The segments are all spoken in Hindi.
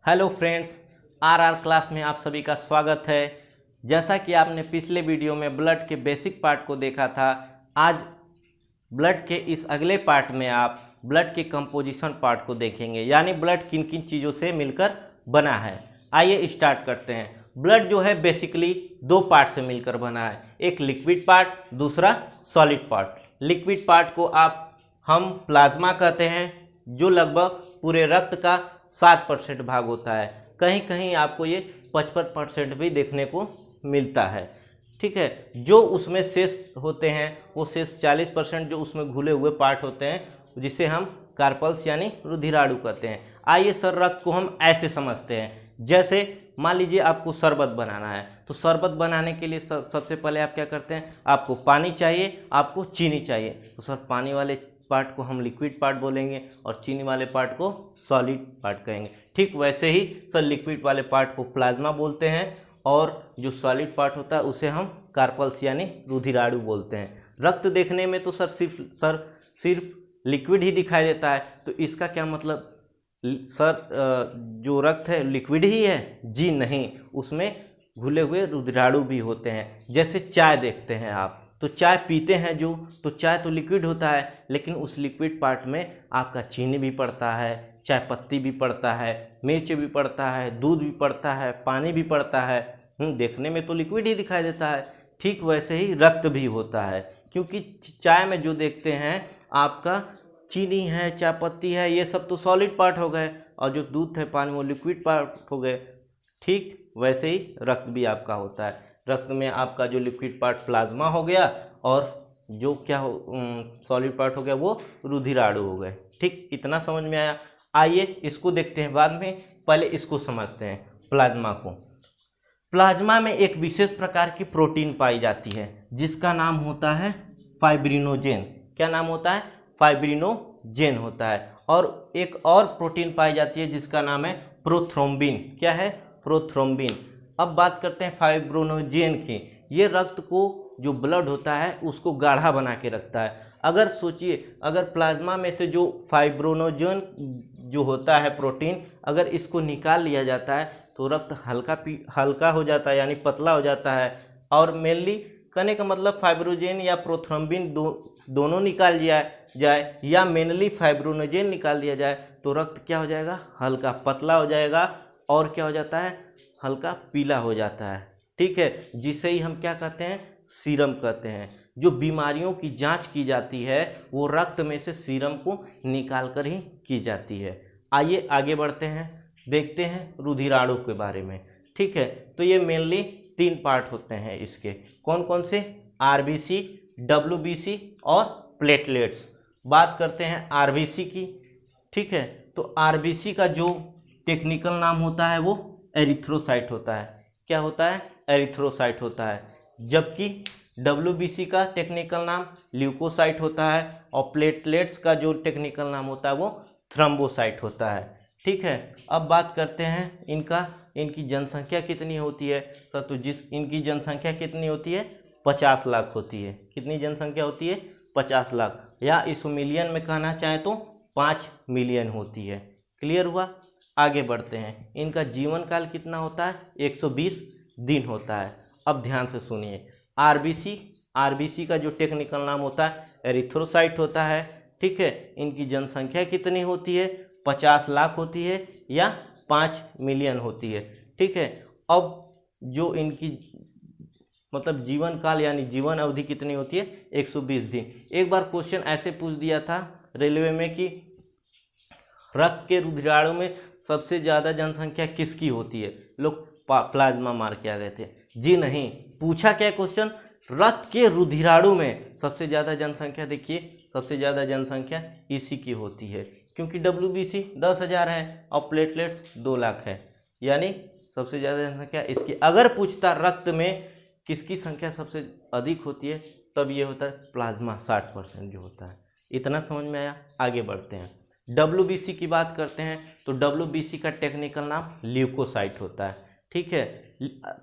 हेलो फ्रेंड्स, आर क्लास में आप सभी का स्वागत है। जैसा कि आपने पिछले वीडियो में ब्लड के बेसिक पार्ट को देखा था, आज ब्लड के इस अगले पार्ट में आप ब्लड के कंपोजिशन पार्ट को देखेंगे, यानी ब्लड किन किन चीज़ों से मिलकर बना है। आइए स्टार्ट करते हैं। ब्लड जो है बेसिकली दो पार्ट से मिलकर बना है, एक लिक्विड पार्ट, दूसरा सॉलिड पार्ट। लिक्विड पार्ट को हम प्लाज्मा कहते हैं, जो लगभग पूरे रक्त का 7% भाग होता है। कहीं कहीं आपको ये 55% भी देखने को मिलता है। ठीक है, जो उसमें शेष होते हैं वो शेष 40% जो उसमें घुले हुए पार्ट होते हैं, जिसे हम कार्पल्स यानी रुधिराणु कहते हैं। आइए सर, रक्त को हम ऐसे समझते हैं, जैसे मान लीजिए आपको शरबत बनाना है, तो शरबत बनाने के लिए सबसे पहले आप क्या करते हैं, आपको पानी चाहिए, आपको चीनी चाहिए। तो सर पानी वाले पार्ट को हम लिक्विड पार्ट बोलेंगे और चीनी वाले पार्ट को सॉलिड पार्ट कहेंगे। ठीक वैसे ही सर लिक्विड वाले पार्ट को प्लाज्मा बोलते हैं और जो सॉलिड पार्ट होता है उसे हम कार्पल्स यानी रुधिराणु बोलते हैं। रक्त देखने में तो सिर्फ लिक्विड ही दिखाई देता है, तो इसका क्या मतलब सर जो रक्त है लिक्विड ही है? जी नहीं, उसमें घुले हुए रुधिराणु भी होते हैं। जैसे चाय देखते हैं आप, तो चाय पीते हैं जो, तो चाय तो लिक्विड होता है, लेकिन उस लिक्विड पार्ट में आपका चीनी भी पड़ता है, चाय पत्ती भी पड़ता है, मिर्च भी पड़ता है, दूध भी पड़ता है, पानी भी पड़ता है। देखने में तो लिक्विड ही दिखाई देता है। ठीक वैसे ही रक्त भी होता है, क्योंकि चाय में जो देखते हैं आपका चीनी है, चाय पत्ती है, ये सब तो सॉलिड पार्ट हो गए, और जो दूध है, पानी, वो लिक्विड पार्ट हो गए। ठीक वैसे ही रक्त भी आपका होता है। रक्त में आपका जो लिक्विड पार्ट प्लाज्मा हो गया, और जो क्या हो सॉलिड पार्ट हो गया वो रुधिराणु हो गए। ठीक, इतना समझ में आया। आइए इसको देखते हैं बाद में, पहले इसको समझते हैं प्लाज्मा को। प्लाज्मा में एक विशेष प्रकार की प्रोटीन पाई जाती है, जिसका नाम होता है फाइब्रिनोजेन। क्या नाम होता है? फाइब्रिनोजेन होता है। और एक और प्रोटीन पाई जाती है जिसका नाम है प्रोथ्रोम्बिन। क्या है? प्रोथ्रोम्बिन। अब बात करते हैं फाइब्रिनोजेन की। ये रक्त को, जो ब्लड होता है, उसको गाढ़ा बना के रखता है। अगर सोचिए, अगर प्लाज्मा में से जो फाइब्रिनोजेन जो होता है प्रोटीन, अगर इसको निकाल लिया जाता है तो रक्त हल्का हो जाता है, यानी पतला हो जाता है। और मेनली कहने का मतलब फाइब्रोजेन या प्रोथ्रोम्बिन दोनों निकाल जाए या मेनली फाइब्रिनोजेन निकाल दिया जाए, तो रक्त क्या हो जाएगा? हल्का पतला हो जाएगा, और क्या हो जाता है? हल्का पीला हो जाता है। ठीक है, जिसे ही हम क्या कहते हैं? सीरम कहते हैं। जो बीमारियों की जांच की जाती है वो रक्त में से सीरम को निकाल कर ही की जाती है। आइए आगे बढ़ते हैं, देखते हैं रुधिराणु के बारे में। ठीक है, तो ये मेनली 3 पार्ट होते हैं इसके। कौन कौन से? आरबीसी, डब्ल्यूबीसी और प्लेटलेट्स। बात करते हैं आरबीसी की। ठीक है, तो आरबीसी का जो टेक्निकल नाम होता है वो एरिथ्रोसाइट होता है। क्या होता है? एरिथ्रोसाइट होता है। जबकि डब्ल्यूबीसी का टेक्निकल नाम ल्यूकोसाइट होता है, और प्लेटलेट्स का जो टेक्निकल नाम होता है वो थ्रम्बोसाइट होता है। ठीक है, अब बात करते हैं इनकी जनसंख्या कितनी होती है। तो इनकी जनसंख्या कितनी होती है? 50 लाख होती है। कितनी जनसंख्या होती है? 50 लाख, या इस मिलियन में कहना चाहें तो 5 मिलियन होती है। क्लियर हुआ? आगे बढ़ते हैं। इनका जीवन काल कितना होता है? 120 दिन होता है। अब ध्यान से सुनिए, आरबीसी का जो टेक्निकल नाम होता है एरिथ्रोसाइट होता है। ठीक है, इनकी जनसंख्या कितनी होती है? 50 लाख होती है या 5 मिलियन होती है। ठीक है, अब जो इनकी मतलब जीवन काल यानी जीवन अवधि कितनी होती है? 120 दिन। एक बार क्वेश्चन ऐसे पूछ दिया था रेलवे में कि रक्त के रुधिराणु में सबसे ज़्यादा जनसंख्या किसकी होती है? लोग प्लाज्मा मार के आ गए थे। जी नहीं, पूछा क्या क्वेश्चन? रक्त के रुधिराणु में सबसे ज़्यादा जनसंख्या, देखिए सबसे ज़्यादा जनसंख्या इसी की होती है, क्योंकि डब्ल्यूबीसी 10,000 है और प्लेटलेट्स 2 लाख है, यानी सबसे ज़्यादा जनसंख्या इसकी। अगर पूछता रक्त में किसकी संख्या सबसे अधिक होती है, तब ये होता है प्लाज्मा 60% जो होता है। इतना समझ में आया? आगे बढ़ते हैं। डब्ल्यूबीसी की बात करते हैं, तो डब्ल्यूबीसी का टेक्निकल नाम ल्यूकोसाइट होता है। ठीक है,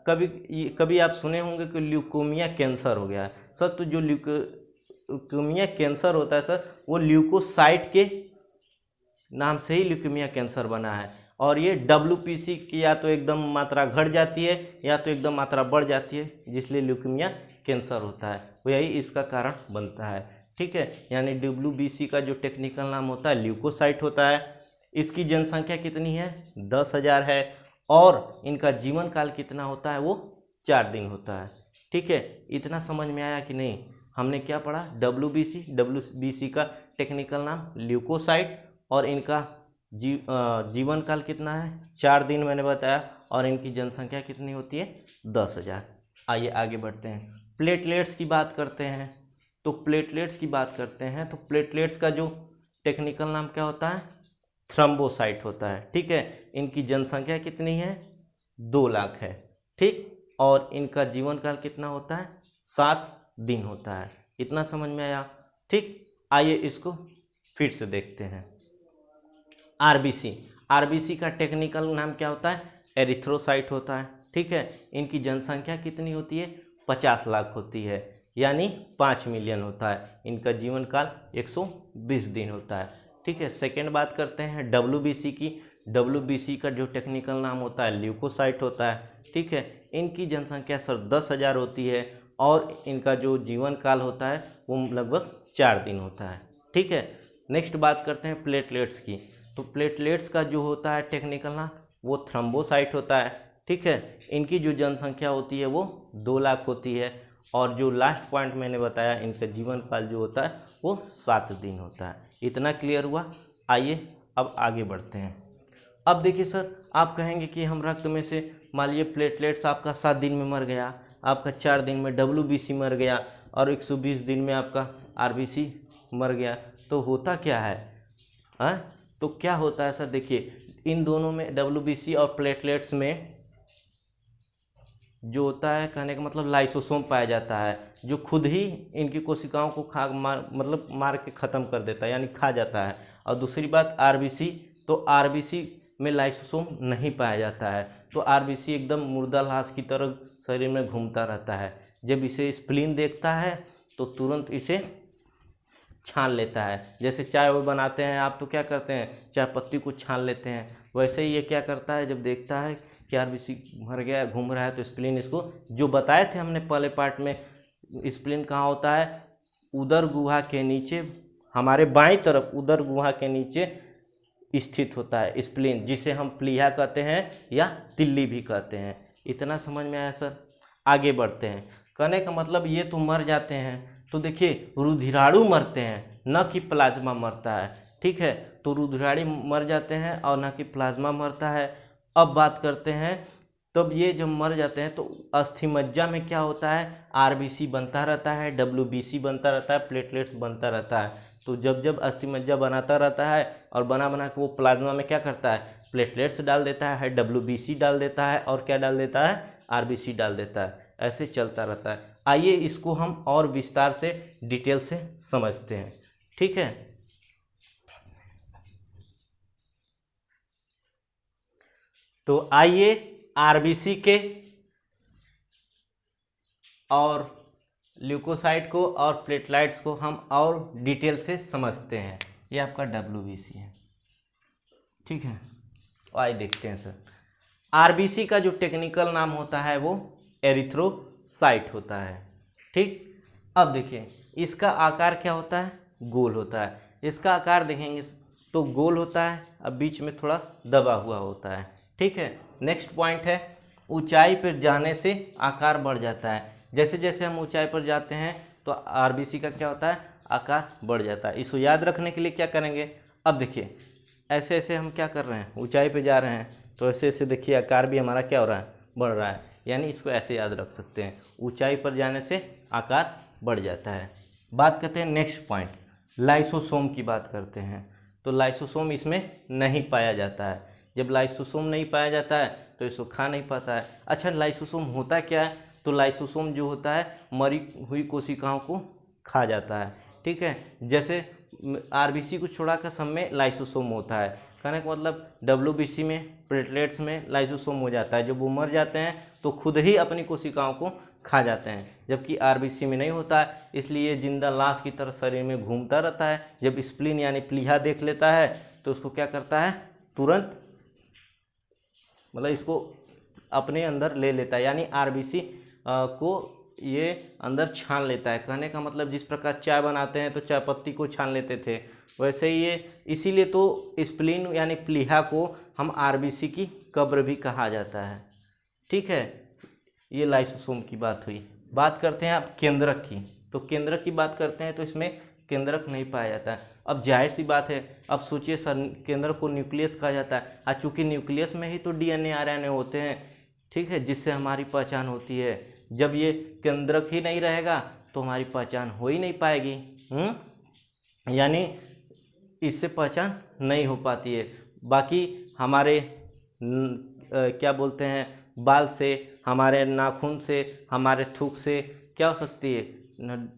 कभी आप सुने होंगे कि ल्यूकोमिया कैंसर हो गया है। सर तो जो ल्यूकोमिया कैंसर होता है सर, वो ल्यूकोसाइट के नाम से ही ल्यूकेमिया कैंसर बना है। और ये WPC की या तो एकदम मात्रा घट जाती है या तो एकदम मात्रा बढ़ जाती है, जिसलिए ल्यूकेमिया कैंसर होता है, वो यही इसका कारण बनता है। ठीक है, यानी WBC का जो टेक्निकल नाम होता है ल्यूकोसाइट होता है। इसकी जनसंख्या कितनी है? 10,000 है और इनका जीवन काल कितना होता है? वो 4 दिन होता है। ठीक है, इतना समझ में आया कि नहीं? हमने क्या पढ़ा? WBC का टेक्निकल नाम ल्यूकोसाइट और इनका जीवन काल कितना है? 4 दिन मैंने बताया, और इनकी जनसंख्या कितनी होती है? 10,000। आइए आगे बढ़ते हैं, प्लेटलेट्स की बात करते हैं। तो प्लेटलेट्स की बात करते हैं तो प्लेटलेट्स का जो टेक्निकल नाम क्या होता है? थ्रम्बोसाइट होता है। ठीक है, इनकी जनसंख्या कितनी है? 2 लाख है। ठीक, और इनका जीवन काल कितना होता है? 7 दिन होता है। इतना समझ में आया? ठीक, आइए इसको फिर से देखते हैं। आरबीसी का टेक्निकल नाम क्या होता है? एरिथ्रोसाइट होता है। ठीक है, इनकी जनसंख्या कितनी होती है? 50 लाख होती है, यानी 5 मिलियन होता है। इनका जीवन काल 120 दिन होता है। ठीक है, सेकेंड बात करते हैं WBC की। WBC का जो टेक्निकल नाम होता है ल्यूकोसाइट होता है। ठीक है, इनकी जनसंख्या सर 10,000 होती है और इनका जो जीवन काल होता है वो लगभग 4 दिन होता है। ठीक है, नेक्स्ट बात करते हैं प्लेटलेट्स की। तो प्लेटलेट्स का जो होता है टेक्निकल नाम वो थ्रम्बोसाइट होता है। ठीक है, इनकी जो जनसंख्या होती है वो 2 लाख होती है, और जो लास्ट पॉइंट मैंने बताया इनका जीवन काल जो होता है वो 7 दिन होता है। इतना क्लियर हुआ? आइए अब आगे बढ़ते हैं। अब देखिए सर, आप कहेंगे कि हम रक्त में से मान लीजिए प्लेटलेट्स आपका 7 दिन में मर गया, आपका 4 दिन में WBC मर गया और 120 दिन में आपका RBC मर गया, तो होता क्या है? तो क्या होता है सर? देखिए, इन दोनों में WBC और प्लेटलेट्स में जो होता है, कहने का मतलब लाइसोसोम पाया जाता है, जो खुद ही इनकी कोशिकाओं को मार के ख़त्म कर देता है, यानी खा जाता है। और दूसरी बात RBC, तो RBC में लाइसोसोम नहीं पाया जाता है, तो RBC एकदम मुर्दा लाश की तरह शरीर में घूमता रहता है। जब इसे स्प्लीन देखता है तो तुरंत इसे छान लेता है। जैसे चाय वो बनाते हैं आप, तो क्या करते हैं? चाय पत्ती को छान लेते हैं, वैसे ही ये क्या करता है, जब देखता है कि RBC मर गया, घूम रहा है, तो स्प्लीन इसको, जो बताए थे हमने पहले पार्ट में, स्प्लीन कहाँ होता है? उदर गुहा के नीचे, हमारे बाईं तरफ उदर गुहा के नीचे स्थित होता है स्प्लीन, जिसे हम प्लीहा कहते हैं या तिल्ली भी कहते हैं। इतना समझ में आया सर? आगे बढ़ते हैं। कहने का मतलब ये तो मर जाते हैं, तो देखिए रुधिराणु मरते हैं, न कि प्लाज्मा मरता है। ठीक है, तो रुधिराणु मर जाते हैं और न कि प्लाज्मा मरता है। अब बात करते हैं, तब ये जब मर जाते हैं तो अस्थिमज्जा में क्या होता है? RBC बनता रहता है, WBC बनता रहता है, प्लेटलेट्स बनता रहता है। तो जब जब अस्थिमज्जा बनाता रहता है और बना बना के वो प्लाज्मा में क्या करता है? प्लेटलेट्स डाल देता है, WBC डाल देता है, और क्या डाल देता है? RBC डाल देता है। ऐसे चलता रहता है। आइए इसको हम और विस्तार से डिटेल से समझते हैं। ठीक है, तो आइए RBC के और ल्यूकोसाइट को और प्लेटलाइट्स को हम और डिटेल से समझते हैं। ये आपका WBC है। ठीक है, आइए देखते हैं सर। RBC का जो टेक्निकल नाम होता है वो एरिथ्रोसाइट होता है। ठीक, अब देखिए इसका आकार क्या होता है? गोल होता है। इसका आकार देखेंगे तो गोल होता है, अब बीच में थोड़ा दबा हुआ होता है। ठीक है, नेक्स्ट पॉइंट है, ऊंचाई पर जाने से आकार बढ़ जाता है। जैसे जैसे हम ऊंचाई पर जाते हैं तो RBC का क्या होता है? आकार बढ़ जाता है। इसको याद रखने के लिए क्या करेंगे? अब देखिए ऐसे ऐसे हम क्या कर रहे हैं? ऊंचाई पे जा रहे हैं, तो ऐसे ऐसे देखिए आकार भी हमारा क्या हो रहा है? बढ़ रहा है। यानी इसको ऐसे याद रख सकते हैं, ऊंचाई पर जाने से आकार बढ़ जाता है। बात करते हैं नेक्स्ट पॉइंट, लाइसोसोम की बात करते हैं। तो लाइसोसोम इसमें नहीं पाया जाता है। जब लाइसोसोम नहीं पाया जाता है तो इसको खा नहीं पाता है। अच्छा, लाइसोसोम होता क्या है? तो लाइसोसोम जो होता है मरी हुई कोशिकाओं को खा जाता है। ठीक है, जैसे RBC को छोड़ा कर सब में लाइसोसोम होता है। कहने का मतलब WBC में, प्लेटलेट्स में लाइसोसोम हो जाता है। जब वो मर जाते हैं तो खुद ही अपनी कोशिकाओं को खा जाते हैं, जबकि RBC में नहीं होता है। इसलिए जिंदा लाश की तरह शरीर में घूमता रहता है। जब स्प्लीन यानी प्लीहा देख लेता है तो उसको क्या करता है? तुरंत मतलब इसको अपने अंदर ले लेता है, यानी आरबीसी को ये अंदर छान लेता है। कहने का मतलब जिस प्रकार चाय बनाते हैं तो चाय पत्ती को छान लेते थे, वैसे ही ये, इसीलिए तो स्प्लीन यानी प्लीहा को हम आरबीसी की कब्र भी कहा जाता है। ठीक है, ये लाइसोसोम की बात हुई। बात करते हैं अब केंद्रक की। तो केंद्रक की बात करते हैं तो इसमें केंद्रक नहीं पाया जाता है। अब जाहिर सी बात है, अब सोचिए सर, केंद्रक को न्यूक्लियस कहा जाता है, और चूँकि न्यूक्लियस में ही तो डीएनए आरएनए होते हैं, ठीक है, जिससे हमारी पहचान होती है। जब ये केंद्रक ही नहीं रहेगा तो हमारी पहचान हो ही नहीं पाएगी, यानी इससे पहचान नहीं हो पाती है। बाकी हमारे क्या बोलते हैं, बाल से, हमारे नाखून से, हमारे थूक से क्या हो सकती है,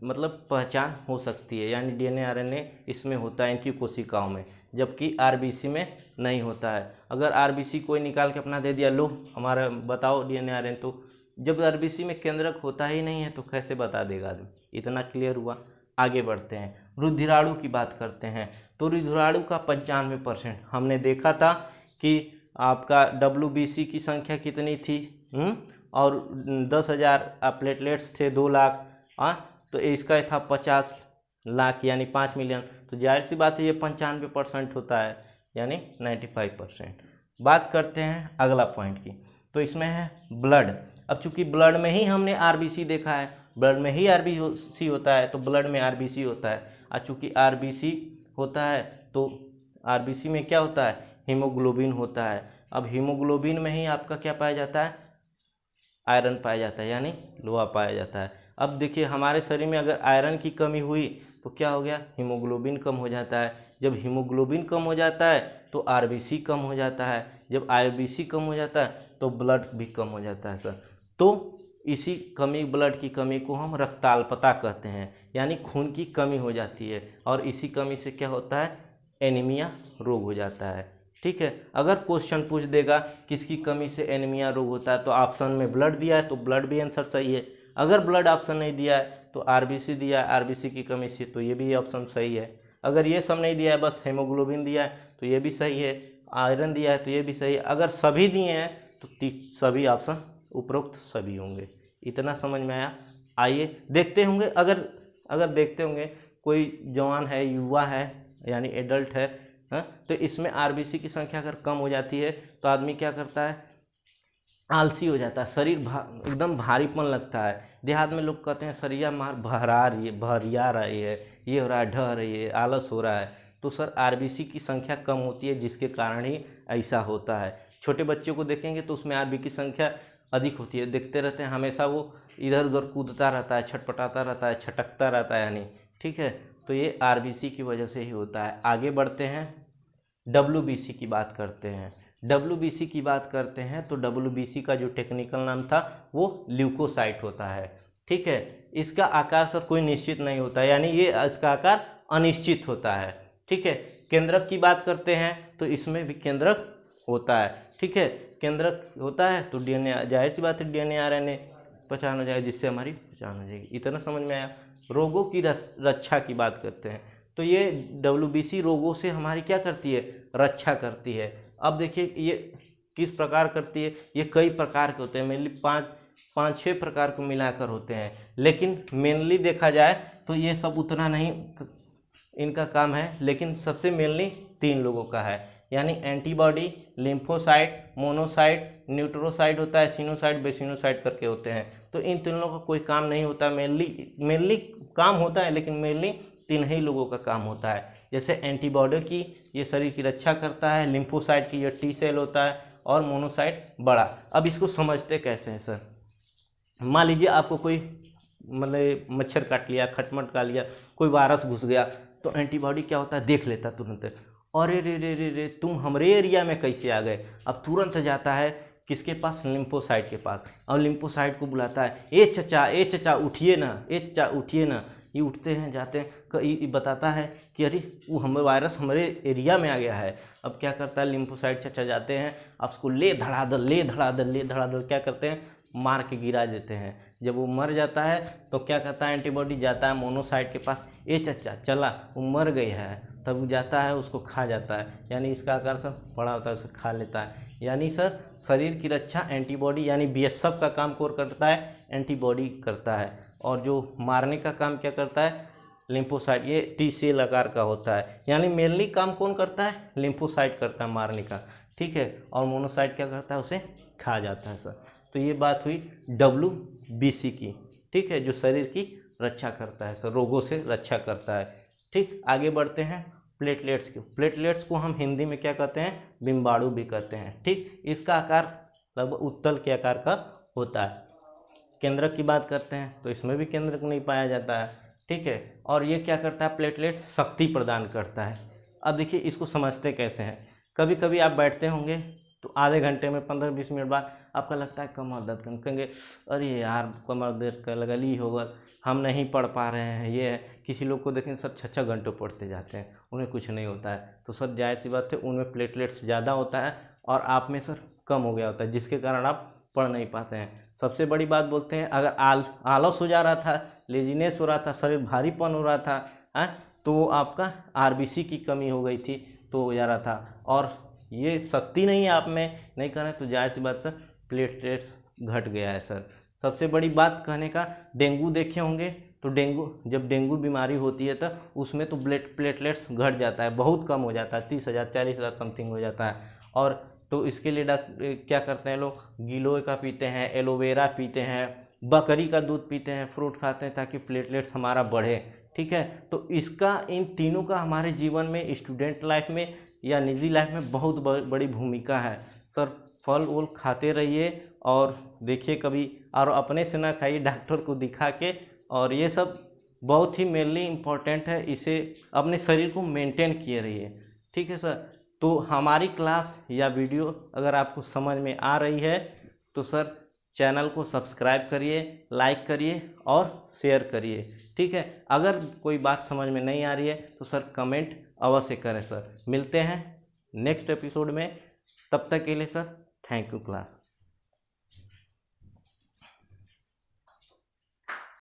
मतलब पहचान हो सकती है, यानी डीएनए आरएनए इसमें होता है इनकी कोशिकाओं में, जबकि आरबीसी में नहीं होता है। अगर आरबीसी कोई निकाल के अपना दे दिया, लो हमारा बताओ डीएनए आरएनए, तो जब आरबीसी में केंद्रक होता ही नहीं है तो कैसे बता देगा आदमी। इतना क्लियर हुआ। आगे बढ़ते हैं, रुधिराणु की बात करते हैं। तो रुधिराणु का 95% हमने देखा था कि आपका WBC की संख्या कितनी थी, और 10,000 प्लेटलेट्स थे, 2 लाख, तो इसका था 50 लाख यानी 5 मिलियन। तो जाहिर सी बात है ये 95% होता है, यानी 95%। बात करते हैं अगला पॉइंट की, तो इसमें है ब्लड। अब चूंकि ब्लड में ही हमने आरबीसी देखा है, ब्लड में ही आरबीसी होता है, तो ब्लड में आरबीसी होता है। और चूंकि आरबीसी होता है तो आरबीसी में क्या होता है, हीमोग्लोबिन होता है। अब हीमोग्लोबिन में ही आपका क्या पाया जाता है, आयरन पाया जाता है, यानी लोहा पाया जाता है। अब देखिए हमारे शरीर में अगर आयरन की कमी हुई तो क्या हो गया, हीमोग्लोबिन कम हो जाता है। जब हीमोग्लोबिन कम हो जाता है तो आरबीसी कम हो जाता है। जब आरबीसी कम हो जाता है तो ब्लड भी कम हो जाता है सर। तो इसी कमी, ब्लड की कमी को हम रक्ताल्पता कहते हैं, यानी खून की कमी हो जाती है, और इसी कमी से क्या होता है, एनीमिया रोग हो जाता है। ठीक है, अगर क्वेश्चन पूछ देगा किसकी कमी से एनीमिया रोग होता है, तो ऑप्शन में ब्लड दिया है तो ब्लड भी आंसर सही है। अगर ब्लड ऑप्शन नहीं दिया है तो आरबीसी दिया है, आरबीसी की कमी से, तो ये भी ऑप्शन सही है। अगर ये सब नहीं दिया है, बस हेमोग्लोबिन दिया है तो ये भी सही है, आयरन दिया है तो ये भी सही है। अगर सभी दिए हैं तो सभी ऑप्शन उपरोक्त सभी होंगे। इतना समझ में आया। आइए देखते होंगे, अगर देखते होंगे कोई जवान है, युवा है, यानी एडल्ट है, तो इसमें आरबीसी की संख्या अगर कम हो जाती है तो आदमी क्या करता है, आलसी हो जाता है, शरीर एकदम भारीपन लगता है। देहात में लोग कहते हैं शरीर मार भरिया रही है, ये हो रहा है, ढह रही है, आलस हो रहा है। तो सर आरबीसी की संख्या कम होती है, जिसके कारण ही ऐसा होता है। छोटे बच्चों को देखेंगे तो उसमें आरबीसी की संख्या अधिक होती है, देखते रहते हैं हमेशा वो इधर उधर कूदता रहता है, छटपटाता रहता है, छटकता रहता है, यानी ठीक है। तो ये आरबीसी की वजह से ही होता है। आगे बढ़ते हैं, WBC की बात करते हैं। WBC की बात करते हैं तो WBC का जो टेक्निकल नाम था वो ल्यूकोसाइट होता है। ठीक है, इसका आकार सर कोई निश्चित नहीं होता, यानी ये इसका आकार अनिश्चित होता है। ठीक है, केंद्रक की बात करते हैं तो इसमें भी केंद्रक होता है। ठीक है, केंद्रक होता है तो डीएनए, जाहिर सी बात है डीएनए आरएनए पहचान हो जाएगा, जिससे हमारी पहचान हो जाएगी। इतना समझ में आया। रोगों की रक्षा की बात करते हैं तो ये WBC रोगों से हमारी क्या करती है, रक्षा करती है। अब देखिए ये किस प्रकार करती है, ये कई प्रकार के होते हैं, मेनली 5-6 प्रकार को मिलाकर होते हैं, लेकिन मेनली देखा जाए तो ये सब उतना नहीं इनका काम है, लेकिन सबसे मेनली 3 लोगों का है, यानी एंटीबॉडी, लिम्फोसाइट, मोनोसाइट, न्यूट्रोसाइट होता है, सिनोसाइट, बेसिनोसाइट करके होते हैं। तो इन तीनों का कोई काम नहीं होता, मेनली काम होता है, लेकिन मेनली 3 ही लोगों का काम होता है। जैसे एंटीबॉडी की ये शरीर की रक्षा करता है, लिम्फोसाइट की ये T सेल होता है, और मोनोसाइट बड़ा। अब इसको समझते कैसे हैं सर, मान लीजिए आपको कोई मतलब मच्छर काट लिया, खटमट का लिया, कोई वायरस घुस गया, तो एंटीबॉडी क्या होता है, देख लेता तुरंत, अरे रे रे रे रे तुम हमारे एरिया में कैसे आ गए। अब तुरंत जाता है किसके पास, लिम्फोसाइट के पास, और लिम्फोसाइट को बुलाता है, ए चचा उठिए ना, ए चचा उठिए ना। ये उठते हैं, जाते हैं, ये बताता है कि अरे वो हमें वायरस हमारे एरिया में आ गया है। अब क्या करता है, लिम्फोसाइट चचा जाते हैं, अब उसको ले धड़ाधड़ क्या करते हैं, मार के गिरा देते हैं। जब वो मर जाता है तो क्या करता है, एंटीबॉडी जाता है मोनोसाइट के पास, ए चचा चला वो मर गई है, तब वो जाता है उसको खा जाता है, यानी इसका आकार सर बड़ा होता है, उसे खा लेता है। यानी सर शरीर की रक्षा एंटीबॉडी यानी बीएसएफ का काम कौन करता है, एंटीबॉडी करता है। और जो मारने का काम क्या करता है, लिम्फोसाइट, ये टी सेल आकार का होता है। यानी मेनली काम कौन करता है, लिम्फोसाइट करता है मारने का, ठीक है। और मोनोसाइट क्या करता है, उसे खा जाता है सर। तो ये बात हुई WBC की, ठीक है, जो शरीर की रक्षा करता है सर, रोगों से रक्षा करता है। ठीक, आगे बढ़ते हैं प्लेटलेट्स की। प्लेटलेट्स को हम हिंदी में क्या कहते हैं, बिम्बाणु भी कहते हैं। ठीक, इसका आकार लगभग उत्तल के आकार का होता है। केंद्रक की बात करते हैं तो इसमें भी केंद्रक नहीं पाया जाता है, ठीक है। और ये क्या करता है, प्लेटलेट शक्ति प्रदान करता है। अब देखिए इसको समझते कैसे हैं। कभी कभी आप बैठते होंगे तो आधे घंटे में 15-20 मिनट बाद आपका लगता है कमर दर्द करने, कहेंगे अरे यार कमर दर्द का लगा ली होगा, हम नहीं पढ़ पा रहे हैं। ये है, किसी लोग को देखें सर 6-6 घंटों पढ़ते जाते हैं, उन्हें कुछ नहीं होता है। तो सर जाहिर सी बात है उनमें प्लेटलेट्स ज़्यादा होता है और आप में सर कम हो गया होता है, जिसके कारण आप पढ़ नहीं पाते हैं। सबसे बड़ी बात बोलते हैं, अगर आलस हो जा रहा था, लेजीनेस हो रहा था, शरीर भारीपन हो रहा था, तो आपका RBC की कमी हो गई थी, तो हो जा रहा था। और ये शक्ति नहीं है आप में, नहीं कर रहे तो जाहिर सी बात सर प्लेटलेट्स घट गया है सर। सबसे बड़ी बात कहने का, डेंगू देखे होंगे तो जब डेंगू बीमारी होती है तो उसमें तो प्लेटलेट्स घट जाता है, बहुत कम हो जाता है, 30,000 40,000 समथिंग हो जाता है। और तो इसके लिए डॉक्टर क्या करते हैं, लोग गिलोय का पीते हैं, एलोवेरा पीते हैं, बकरी का दूध पीते हैं, फ्रूट खाते हैं, ताकि प्लेटलेट्स हमारा बढ़े, ठीक है। तो इसका, इन तीनों का हमारे जीवन में, स्टूडेंट लाइफ में या निजी लाइफ में बहुत बड़ी भूमिका है सर। फल वल खाते रहिए और देखिए कभी, और अपने से ना खाइए, डॉक्टर को दिखा के। और ये सब बहुत ही मेनली इम्पोर्टेंट है, इसे अपने शरीर को मेंटेन किए रहिए, ठीक है सर। तो हमारी क्लास या वीडियो अगर आपको समझ में आ रही है तो सर चैनल को सब्सक्राइब करिए, लाइक करिए और शेयर करिए, ठीक है। अगर कोई बात समझ में नहीं आ रही है तो सर कमेंट अवश्य करें सर। मिलते हैं नेक्स्ट एपिसोड में, तब तक के लिए सर थैंक यू क्लास।